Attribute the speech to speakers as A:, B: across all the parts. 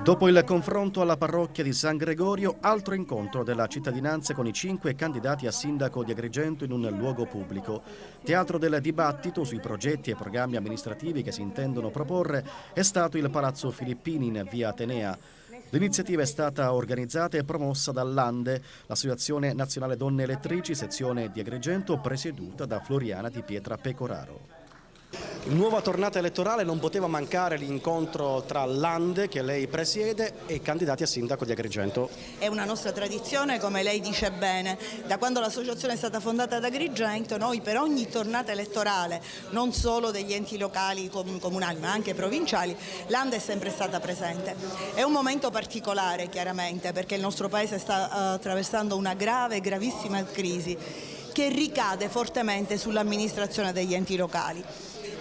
A: Dopo il confronto alla parrocchia di San Gregorio, altro incontro della cittadinanza con i 5 candidati a sindaco di Agrigento in un luogo pubblico. Teatro del dibattito sui progetti e programmi amministrativi che si intendono proporre è stato il Palazzo Filippini in via Atenea. L'iniziativa è stata organizzata e promossa dall'ANDE, l'Associazione Nazionale Donne Elettrici, sezione di Agrigento, presieduta da Floriana Di Pietra Pecoraro. In nuova tornata elettorale non poteva mancare l'incontro tra l'ANDE, che lei presiede, e i candidati a sindaco di Agrigento.
B: È una nostra tradizione, come lei dice bene. Da quando l'associazione è stata fondata ad Agrigento, noi per ogni tornata elettorale, non solo degli enti locali comunali ma anche provinciali, l'ANDE è sempre stata presente. È un momento particolare chiaramente, perché il nostro Paese sta attraversando una gravissima crisi che ricade fortemente sull'amministrazione degli enti locali.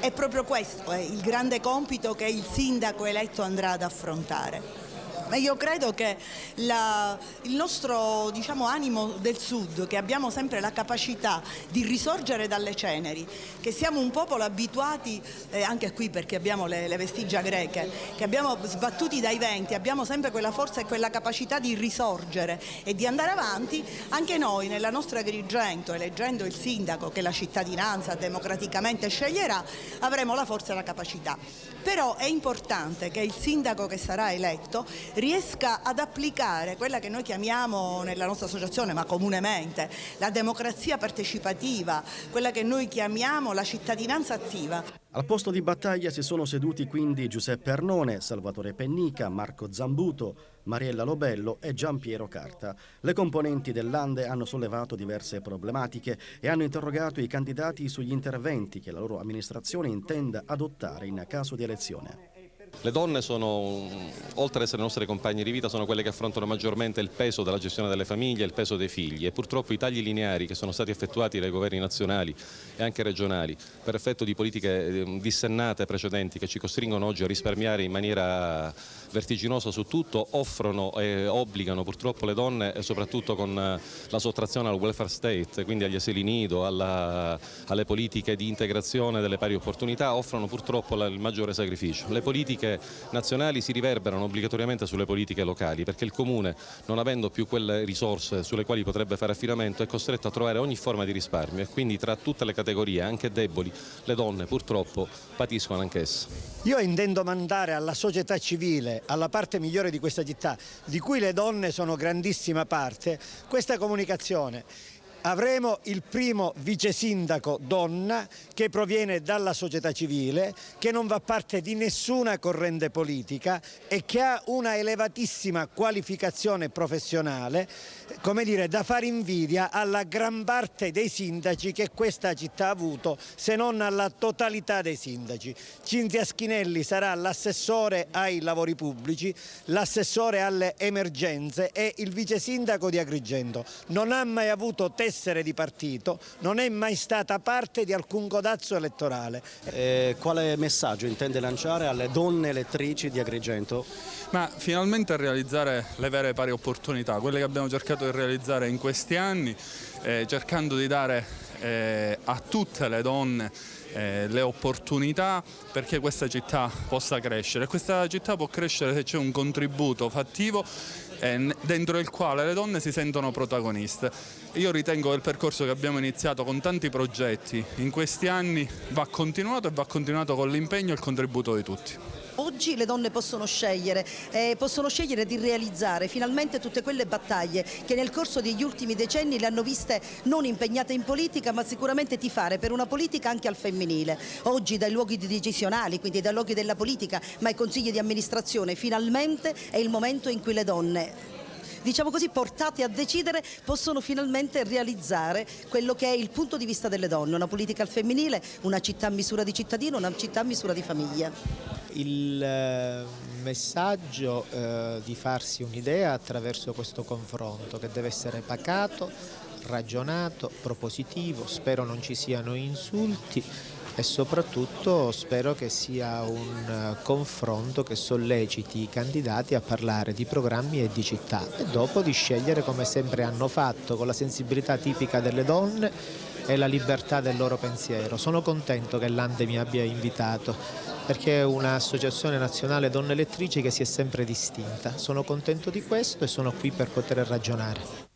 B: E proprio questo è il grande compito che il sindaco eletto andrà ad affrontare. Ma io credo che il nostro animo del Sud, che abbiamo sempre la capacità di risorgere dalle ceneri, che siamo un popolo abituati, anche qui perché abbiamo le vestigia greche, che abbiamo sbattuti dai venti, abbiamo sempre quella forza e quella capacità di risorgere e di andare avanti, anche noi nella nostra Agrigento, eleggendo il sindaco che la cittadinanza democraticamente sceglierà, avremo la forza e la capacità. Però è importante che il sindaco che sarà eletto riesca ad applicare quella che noi chiamiamo nella nostra associazione, ma comunemente, la democrazia partecipativa, quella che noi chiamiamo la cittadinanza attiva.
A: Al posto di battaglia si sono seduti quindi Giuseppe Arnone, Salvatore Pennica, Marco Zambuto, Mariella Lobello e Giampiero Carta. Le componenti dell'ANDE hanno sollevato diverse problematiche e hanno interrogato i candidati sugli interventi che la loro amministrazione intenda adottare in caso di elezione.
C: Le donne sono, oltre ad essere le nostre compagne di vita, sono quelle che affrontano maggiormente il peso della gestione delle famiglie, il peso dei figli, e purtroppo i tagli lineari che sono stati effettuati dai governi nazionali e anche regionali per effetto di politiche dissennate precedenti che ci costringono oggi a risparmiare in maniera vertiginosa su tutto, offrono e obbligano purtroppo le donne, soprattutto con la sottrazione al welfare state, quindi agli asili nido, alle politiche di integrazione delle pari opportunità, offrono purtroppo il maggiore sacrificio. Le politiche nazionali si riverberano obbligatoriamente sulle politiche locali, perché il comune, non avendo più quelle risorse sulle quali potrebbe fare affidamento, è costretto a trovare ogni forma di risparmio, e quindi tra tutte le categorie, anche deboli, le donne purtroppo patiscono anch'esse.
D: Io intendo mandare alla società civile, alla parte migliore di questa città, di cui le donne sono grandissima parte, questa comunicazione. Avremo il primo vice sindaco donna che proviene dalla società civile, che non fa parte di nessuna corrente politica e che ha una elevatissima qualificazione professionale, come dire, da fare invidia alla gran parte dei sindaci che questa città ha avuto, se non alla totalità dei sindaci. Cinzia Schinelli sarà l'assessore ai lavori pubblici, l'assessore alle emergenze e il vice sindaco di Agrigento. Non ha mai avuto tessere di partito, non è mai stata parte di alcun codazzo elettorale.
A: Quale messaggio intende lanciare alle donne elettrici di Agrigento?
E: Ma finalmente realizzare le vere pari opportunità, quelle che abbiamo cercato di realizzare in questi anni, cercando di dare a tutte le donne le opportunità perché questa città possa crescere. Questa città può crescere se c'è un contributo fattivo dentro il quale le donne si sentono protagoniste. Io ritengo che il percorso che abbiamo iniziato con tanti progetti in questi anni va continuato, e va continuato con l'impegno e il contributo di tutti.
F: Oggi le donne possono scegliere di realizzare finalmente tutte quelle battaglie che nel corso degli ultimi decenni le hanno viste non impegnate in politica, ma sicuramente tifare per una politica anche al femminile. Oggi dai luoghi decisionali, quindi dai luoghi della politica, ma ai consigli di amministrazione, finalmente è il momento in cui le donne, diciamo così, portate a decidere, possono finalmente realizzare quello che è il punto di vista delle donne, una politica al femminile, una città a misura di cittadino, una città a misura di famiglia.
G: Il messaggio di farsi un'idea attraverso questo confronto, che deve essere pacato, ragionato, propositivo, spero non ci siano insulti e soprattutto spero che sia un confronto che solleciti i candidati a parlare di programmi e di città e dopo di scegliere come sempre hanno fatto, con la sensibilità tipica delle donne e la libertà del loro pensiero. Sono contento che l'Ande mi abbia invitato perché è un'associazione nazionale donne elettrici che si è sempre distinta. Sono contento di questo e sono qui per poter ragionare.